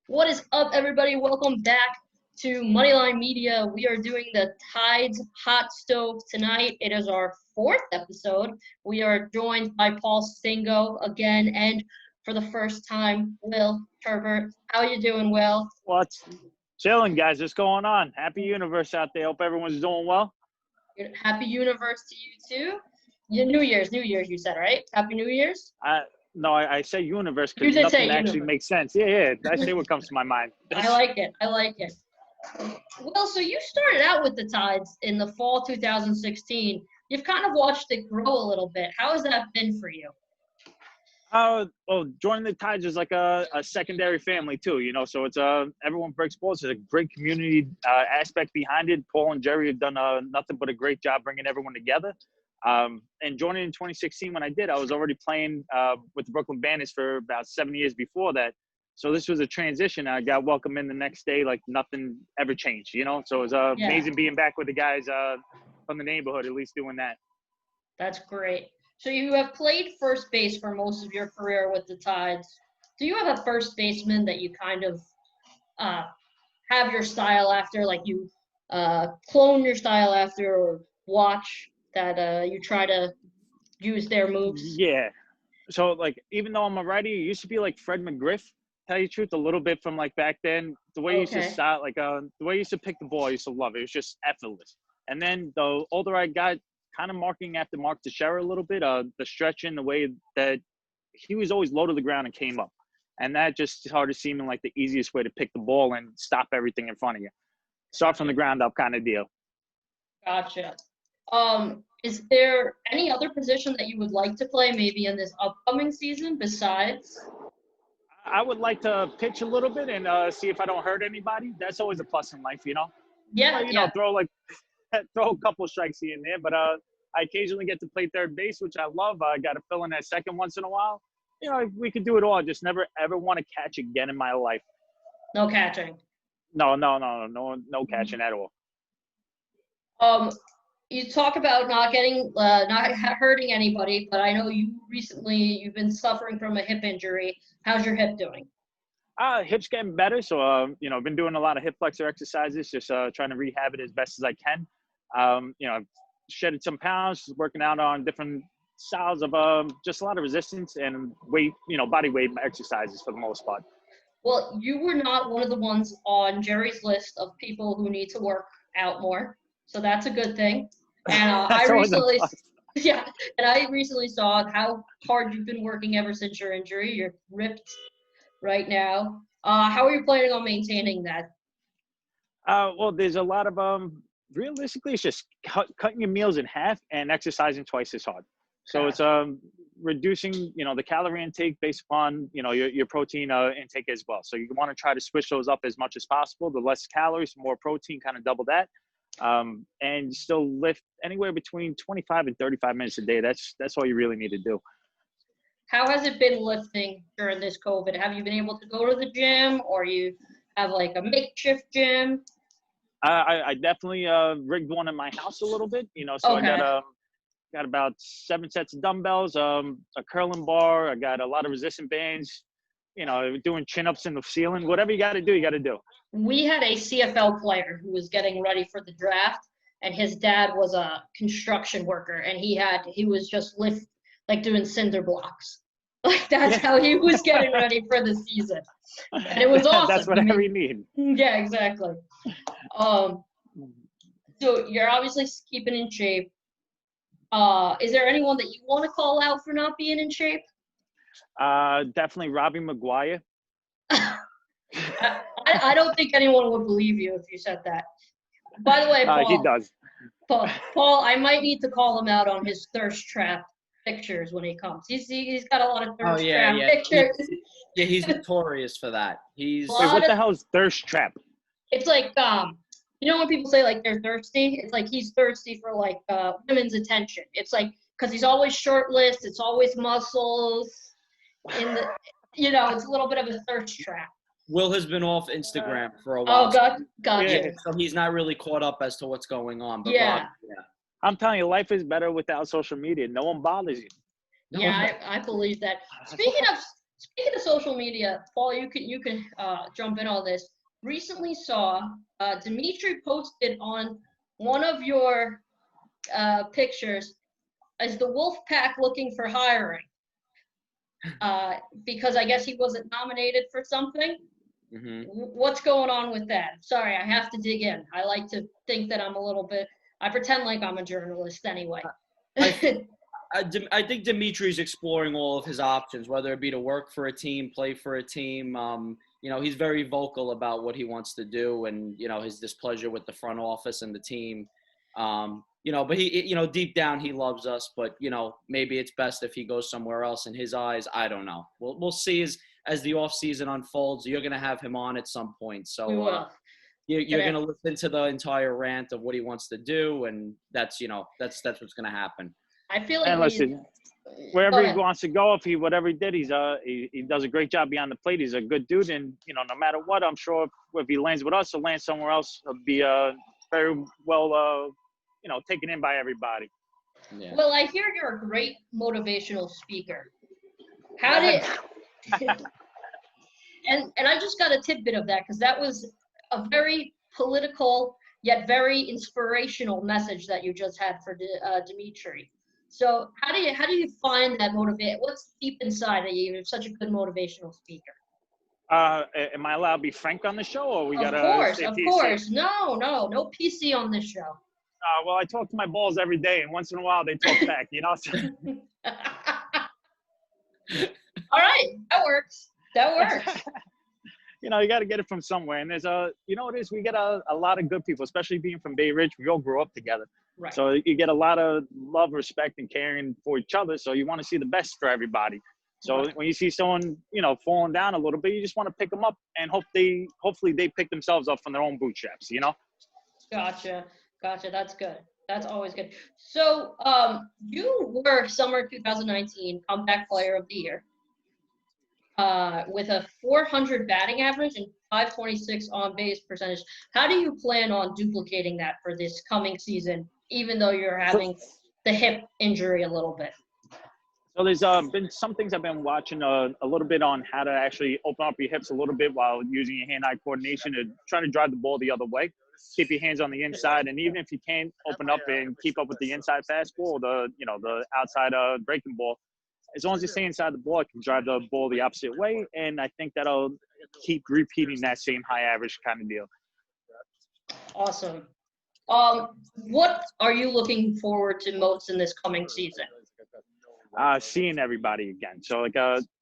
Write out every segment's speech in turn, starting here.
What is up, everybody? Welcome back to Moneyline Media. We are doing the Tides Hot Stove tonight. It is our fourth episode. We are joined by Paul Stingo again, and for the first time, Will Turbert. How you doing, Will? What's chilling, guys? What's going on? Happy universe out there. Hope everyone's doing well. Happy universe to you too. New Year's, you said, right? Happy New Year's? No, I say universe You because did say nothing actually universe. makes sense. Yeah. I say what comes to my mind. I like it. Well, so you started out with the Tides in the fall 2016. You've kind of watched it grow a little bit. How has that been for you? Joining the Tides is like a secondary family too, so it's everyone breaks balls. There's a great community aspect behind it. Paul and Jerry have done nothing but a great job bringing everyone together. And joining in 2016, when I did, I was already playing with the Brooklyn Bandits for about 7 years before that. So this was a transition. I got welcomed in the next day like nothing ever changed, So it was amazing being back with the guys from the neighborhood, at least doing that. That's great. So you have played first base for most of your career with the Tides. Do you have a first baseman that you kind of have your style after, like you clone your style after, or watch that you try to use their moves? Yeah. So, like, even though I'm a righty, it used to be like Fred McGriff, tell you the truth, a little bit from, like, back then. The way he used to start, like, the way he used to pick the ball, I used to love it. It was just effortless. And then the older I got, kind of marking after Mark Teixeira a little bit, the stretching, the way that he was always low to the ground and came up. And that just started seeming like the easiest way to pick the ball and stop everything in front of you. Start from the ground up kind of deal. Gotcha. Is there any other position that you would like to play maybe in this upcoming season besides? I would like to pitch a little bit and see if I don't hurt anybody. That's always a plus in life, Yeah. Throw a couple of strikes here and there, but I occasionally get to play third base, which I love. I got to fill in that second once in a while. We could do it all. I just never ever want to catch again in my life. No catching. No catching at all. You talk about not hurting anybody, but I know you've been suffering from a hip injury. How's your hip doing? Hip's getting better, so I've been doing a lot of hip flexor exercises, just trying to rehab it as best as I can. I've shedded some pounds, working out on different styles of just a lot of resistance and weight, body weight exercises for the most part. Well, you were not one of the ones on Jerry's list of people who need to work out more, so that's a good thing. And I recently saw how hard you've been working ever since your injury. You're ripped right now. How are you planning on maintaining that? Well, there's a lot of realistically, it's just cutting your meals in half and exercising twice as hard. So it's reducing, the calorie intake based upon, your protein intake as well. So you want to try to switch those up as much as possible. The less calories, more protein, kind of double that. And still lift anywhere between 25 and 35 minutes a day. That's all you really need to do. How has it been lifting during this COVID? Have you been able to go to the gym, or you have like a makeshift gym? I definitely rigged one in my house a little bit, so okay. I got about 7 sets of dumbbells, a curling bar. I got a lot of resistant bands, doing chin-ups in the ceiling. Whatever you got to do, you got to do. We had a CFL player who was getting ready for the draft, and his dad was a construction worker, and he was just doing cinder blocks. Like that's how he was getting ready for the season. And it was awesome. That's what we need. Yeah, exactly. So you're obviously keeping in shape. Is there anyone that you want to call out for not being in shape? Definitely Robbie McGuire. I don't think anyone would believe you if you said that. By the way, Paul, he does. Paul, I might need to call him out on his thirst trap pictures when he comes. He's got a lot of thirst trap pictures. He's notorious for that. Wait, what the hell is thirst trap? It's like when people say like they're thirsty, it's like he's thirsty for like women's attention. It's like because he's always shirtless, it's always muscles. It's a little bit of a thirst trap. Will has been off Instagram for a while. Oh, gotcha. Yeah, so he's not really caught up as to what's going on. But yeah. I'm telling you, life is better without social media. No one bothers you. I believe that. speaking of social media, Paul, you can jump in on this. Recently saw Dimitri posted on one of your pictures as the Wolf Pack looking for hiring because I guess he wasn't nominated for something. Mm-hmm. What's going on with that? Sorry, I have to dig in. I like to think that I'm a little bit. I pretend like I'm a journalist anyway. I think Dimitri's exploring all of his options, whether it be to work for a team, play for a team. He's very vocal about what he wants to do and, his displeasure with the front office and the team. But he, deep down he loves us, but, maybe it's best if he goes somewhere else in his eyes. I don't know. We'll see as the off season unfolds. You're going to have him on at some point. So we will. You're going to listen to the entire rant of what he wants to do. And that's what's going to happen. I feel like and listen, wherever he wants to go, whatever he did, he does a great job beyond the plate. He's a good dude, and no matter what, I'm sure if he lands with us or lands somewhere else, he'll be very well, taken in by everybody. Yeah. Well, I hear you're a great motivational speaker. How did? and I just got a tidbit of that because that was a very political yet very inspirational message that you just had for Dimitri. So how do you find that motivate? What's deep inside of you? You're such a good motivational speaker. Am I allowed to be frank on the show, or we got to? Of course. No PC on this show. Well, I talk to my balls every day, and once in a while they talk back. All right, that works. You got to get it from somewhere, and there's we get a lot of good people, especially being from Bay Ridge. We all grew up together. Right. So you get a lot of love, respect, and caring for each other. So you want to see the best for everybody. So when you see someone, falling down a little bit, you just want to pick them up and hopefully they pick themselves up from their own bootstraps, Gotcha. That's good. That's always good. So you were summer 2019 comeback player of the year with a 400 batting average and 526 on base percentage. How do you plan on duplicating that for this coming season, even though you're having the hip injury a little bit? So there's been some things I've been watching a little bit on how to actually open up your hips a little bit while using your hand-eye coordination and trying to drive the ball the other way. Keep your hands on the inside, and even if you can't open up and keep up with the inside fastball, the outside breaking ball, as long as you stay inside the ball, it can drive the ball the opposite way, and I think that'll keep repeating that same high average kind of deal. Awesome. What are you looking forward to most in this coming season? Seeing everybody again. So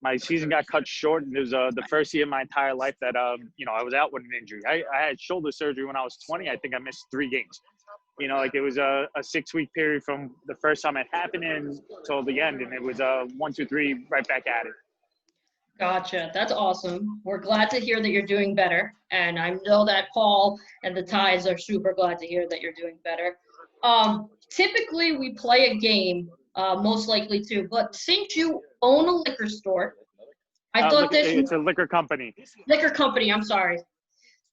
my season got cut short, and it was the first year of my entire life that I was out with an injury. I had shoulder surgery when I was 20. I think I missed 3 games. It was a 6-week period from the first time it happened until the end, and it was 1, 2, 3 right back at it. Gotcha. That's awesome. We're glad to hear that you're doing better, and I know that Paul and the Tides are super glad to hear that you're doing better. Typically, we play a game. Most likely to, but since you own a liquor store, I thought it's a liquor company. I'm sorry,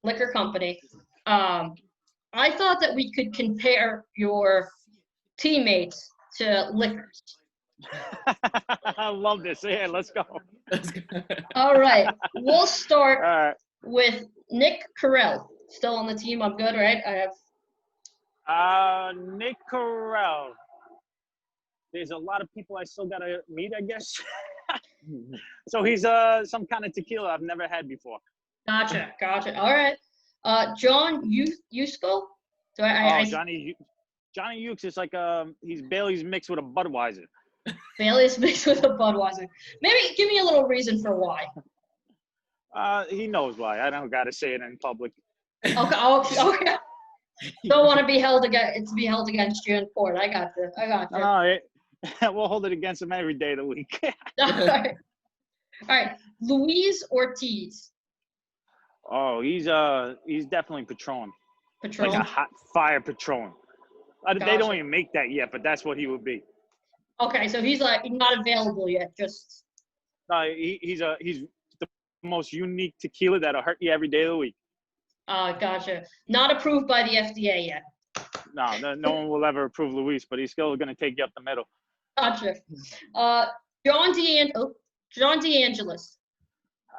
liquor company. I thought that we could compare your teammates to liquors. I love this. Yeah, let's go. All right, we'll start with Nick Carell. Still on the team. I'm good, right? I have. Nick Carell. There's a lot of people I still gotta meet, I guess. So he's some kind of tequila I've never had before. Gotcha. All right. John Yusko? Johnny Ukes is like he's Bailey's mixed with a Budweiser. Bailey's mixed with a Budweiser. Maybe give me a little reason for why. He knows why. I don't gotta say it in public. Okay. Don't want to be held against you in court. I got you. No, we'll hold it against him every day of the week. All right. Luis Ortiz. Oh, he's definitely Patron. Patron? Like a hot fire Patron. They don't even make that yet, but that's what he would be. Okay, so he's not available yet. Just. He's the most unique tequila that'll hurt you every day of the week. Gotcha. Not approved by the FDA yet. No one will ever approve Luis, but he's still going to take you up the middle. Gotcha. John DeAngelis.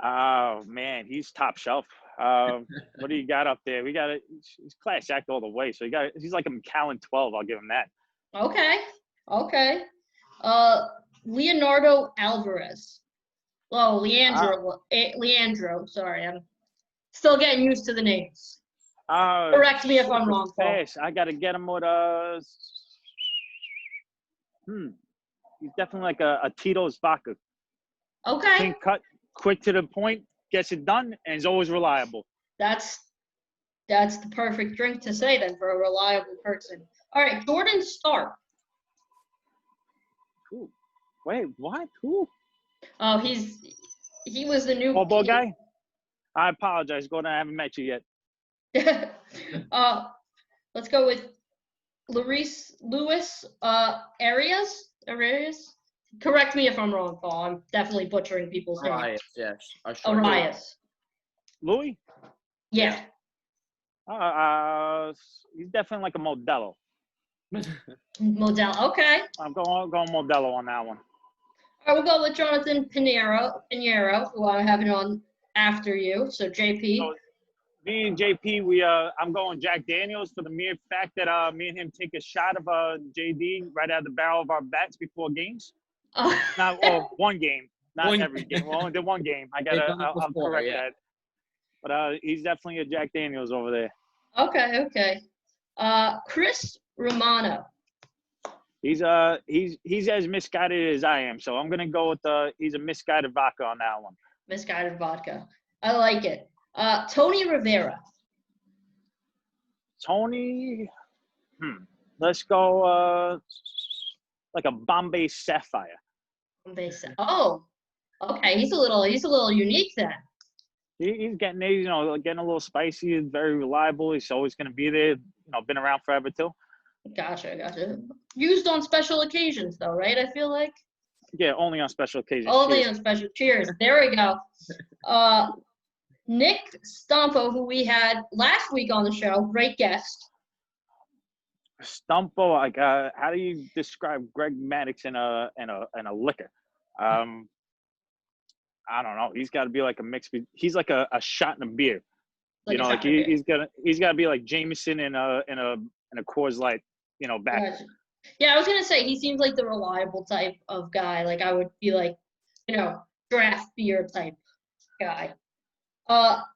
Oh man, he's top shelf. What do you got up there? He's class act all the way. So he's like a McAllen 12. I'll give him that. Okay. Leonardo Alvarez. Oh, Leandro. Sorry, I'm still getting used to the names. Correct me if I'm wrong, Paul. Fast. I gotta get him with He's definitely like a Tito's vodka. Okay. Clean cut, quick to the point, gets it done, and is always reliable. That's the perfect drink to say then for a reliable person. All right, Jordan Stark. Ooh. Wait, what? Who? Oh, he was the new Ball guy? I apologize, Gordon. I haven't met you yet. Let's go with Luis Arias. Correct me if I'm wrong, Paul. I'm definitely butchering people's names. Arias, yes. Arias. Louis? Yeah. He's definitely like a Modelo. Modelo. Okay. I'm going Modelo on that one. All right, we'll go with Jonathan Pinheiro, who I'm having on after you. So JP. So, me and JP, I'm going Jack Daniels for the mere fact that me and him take a shot of JD right out of the barrel of our bats before games. One game, not every game. We only did one game. I'll correct that. But he's definitely a Jack Daniels over there. Okay. Chris Romano. He's as misguided as I am, so I'm gonna go with he's a misguided vodka on that one. Misguided vodka. I like it. Tony Rivera. Tony, let's go like a Bombay Sapphire. Oh, okay. He's a little unique then. He's getting a little spicy. He's very reliable. He's always going to be there. Been around forever too. Gotcha. Used on special occasions though, right? I feel like. Yeah, only on special occasions. Only on special. Cheers. There we go. Nick Stumpo, who we had last week on the show, great guest. Stumpo, like how do you describe Greg Maddux in a liquor? I don't know. He's got to be like a mix. He's like a shot in a beer. He's got to be like Jameson in a Coors Light. Back. Gotcha. Yeah, I was gonna say he seems like the reliable type of guy. Like I would be like, draft beer type guy. Skylar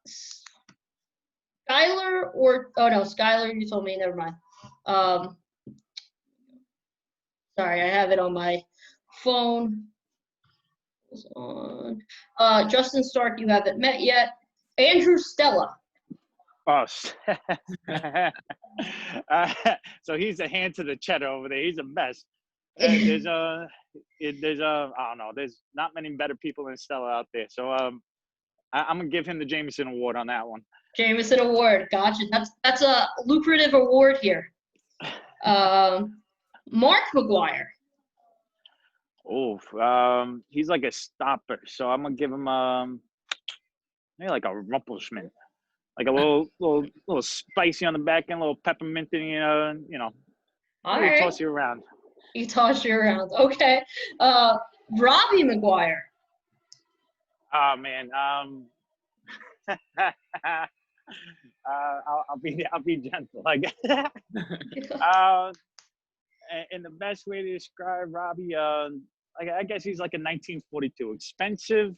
Skylar, you told me, never mind. Sorry, I have it on my phone. Justin Stark, you haven't met yet. Andrew Stella. Oh, so he's a hand to the cheddar over there. He's a mess. There's I don't know. There's not many better people than Stella out there. So I'm gonna give him the Jameson Award on that one. Jameson Award, gotcha. That's a lucrative award here. Mark McGuire. Oh, he's like a stopper. So I'm gonna give him maybe like a Rumpelstiltskin. Like a little spicy on the back end, a little peppermint, All right. Toss you around. He tossed you around. Okay. Robbie McGuire. Oh man. I'll be gentle, I guess. And the best way to describe Robbie, I guess he's like a 1942. Expensive,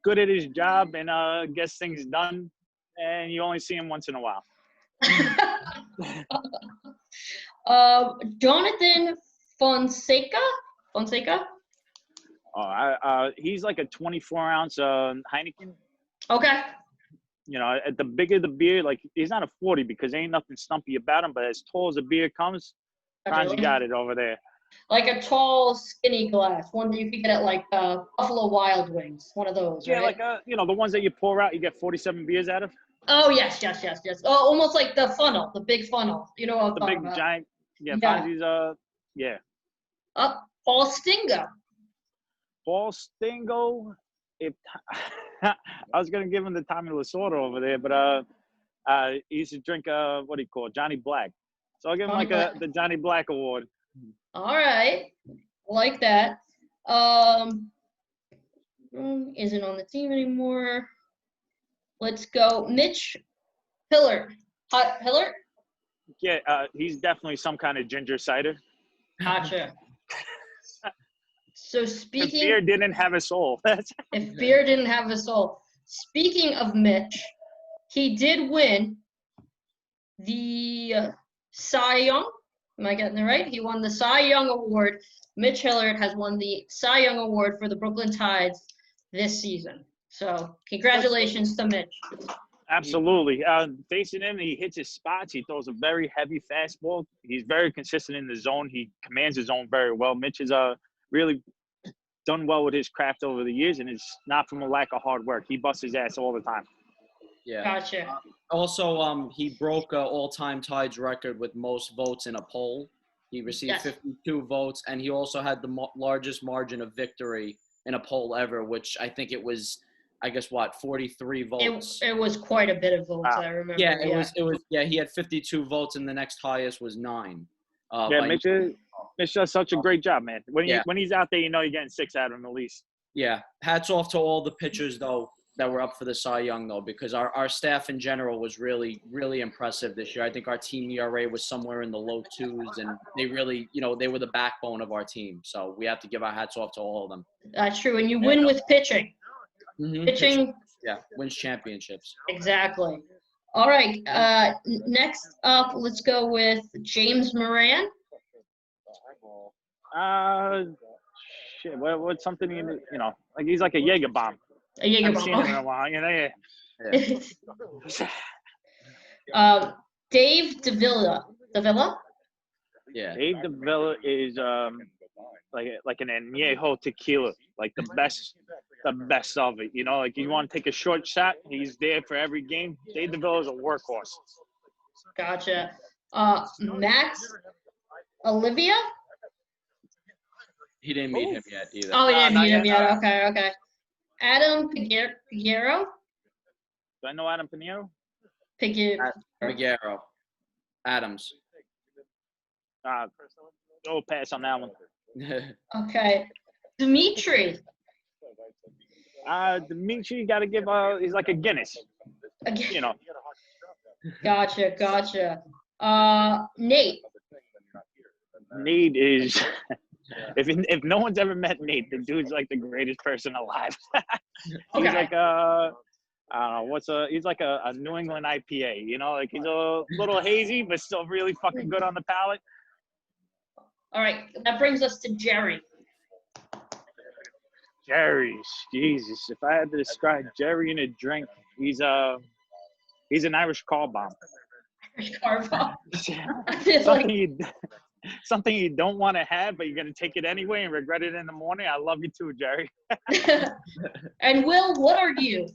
good at his job, and gets things done. And you only see him once in a while. Jonathan Fonseca. Oh, he's like a 24-ounce Heineken. Okay. At the bigger the beer, like he's not a 40 because ain't nothing stumpy about him. But as tall as the beer comes, Franz got it over there. Like a tall, skinny glass, one that you can get at like Buffalo Wild Wings, one of those. Yeah, right? like the ones that you pour out, you get 47 beers out of. Oh yes. Oh, almost like the funnel, the big funnel. You know what I'm talking about. The big giant. Yeah. Fonzie's, yeah. Paul Stingo. Paul Stingo. If I was gonna give him the Tommy Lasorda over there, but he used to drink what do you call it? Johnny Black. So I'll give him the Johnny Black Award. All right, like that. isn't on the team anymore. Let's go. Mitch Hillard. Hillard? Yeah, he's definitely some kind of ginger cider. Gotcha. So If beer didn't have a soul. if beer didn't have a soul. Speaking of Mitch, he did win the Cy Young. Am I getting it right? He won the Cy Young Award. Mitch Hillard has won the Cy Young Award for the Brooklyn Tides this season. So congratulations to Mitch. Absolutely. Facing him, he hits his spots. He throws a very heavy fastball. He's very consistent in the zone. He commands his zone very well. Mitch has really done well with his craft over the years, and it's not from a lack of hard work. He busts his ass all the time. Yeah. Gotcha. Also, he broke an all-time Tides record with most votes in a poll. He received 52 votes, and he also had the largest margin of victory in a poll ever, which I think it was, 43 votes. It was quite a bit of votes, I remember. Yeah, it was. Yeah, he had 52 votes, and the next highest was 9. Mitch does such a great job, man. When he's out there, you know you're getting 6 out of him at least. Yeah. Hats off to all the pitchers, though, that were up for the Cy Young, though, because our staff in general was really, really impressive this year. I think our team ERA was somewhere in the low 2s, and they really, they were the backbone of our team. So we have to give our hats off to all of them. That's true. And you win with pitching. Mm-hmm. Pitching. Yeah, wins championships. Exactly. All right. Next up, let's go with James Moran. Shit. What's something like he's like a Jaeger bomb. A Jaeger I've bomb. seen him in a while, Yeah. Dave Davila. Davila? Yeah. Dave Davila is like an añejo tequila, like the best of it. Like you want to take a short shot, he's there for every game. Dave Davila is a workhorse. Gotcha. Max Olivia? He didn't meet him yet either. Oh, he didn't meet him yet. No. Okay. Adam Piguero? Do I know Adam Pinheiro? Piguero. Adams. Pass on that one. Okay. Dimitri. Dimitri, you got to give he's like a Guinness. Gotcha. Nate. Nate is if no one's ever met Nate, the dude's like the greatest person alive. He's like I don't know he's like a New England IPA, like he's a little hazy but still really fucking good on the palate. All right, that brings us to Jerry. Jerry, Jesus, if I had to describe Jerry in a drink, he's an Irish car bomb. Irish car bomb. Something you don't want to have, but you're gonna take it anyway and regret it in the morning. I love you too, Jerry. And Will, what are you?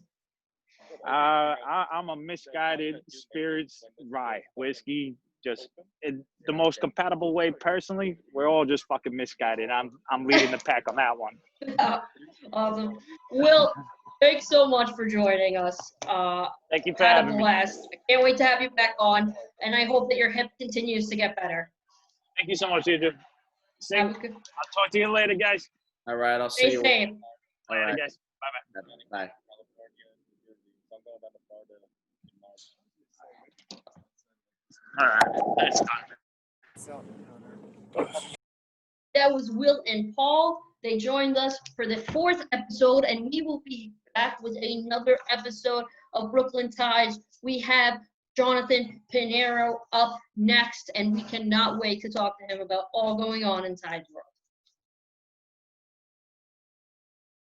I'm a misguided spirits rye whiskey. Just in the most compatible way. Personally, we're all just fucking misguided. I'm leading the pack on that one. Awesome. Will, thanks so much for joining us. Thank you for having me. I can't wait to have you back on, and I hope that your hip continues to get better. Thank you so much, Andrew. I'll talk to you later, guys. All right, I'll see you. Stay safe. All right, guys. Bye-bye. Bye. All right, that's done. That was Will and Paul. They joined us for the 4th episode, and we will be back with another episode of Brooklyn Tides. We have Jonathan Pinheiro up next, and we cannot wait to talk to him about all going on in Tides World.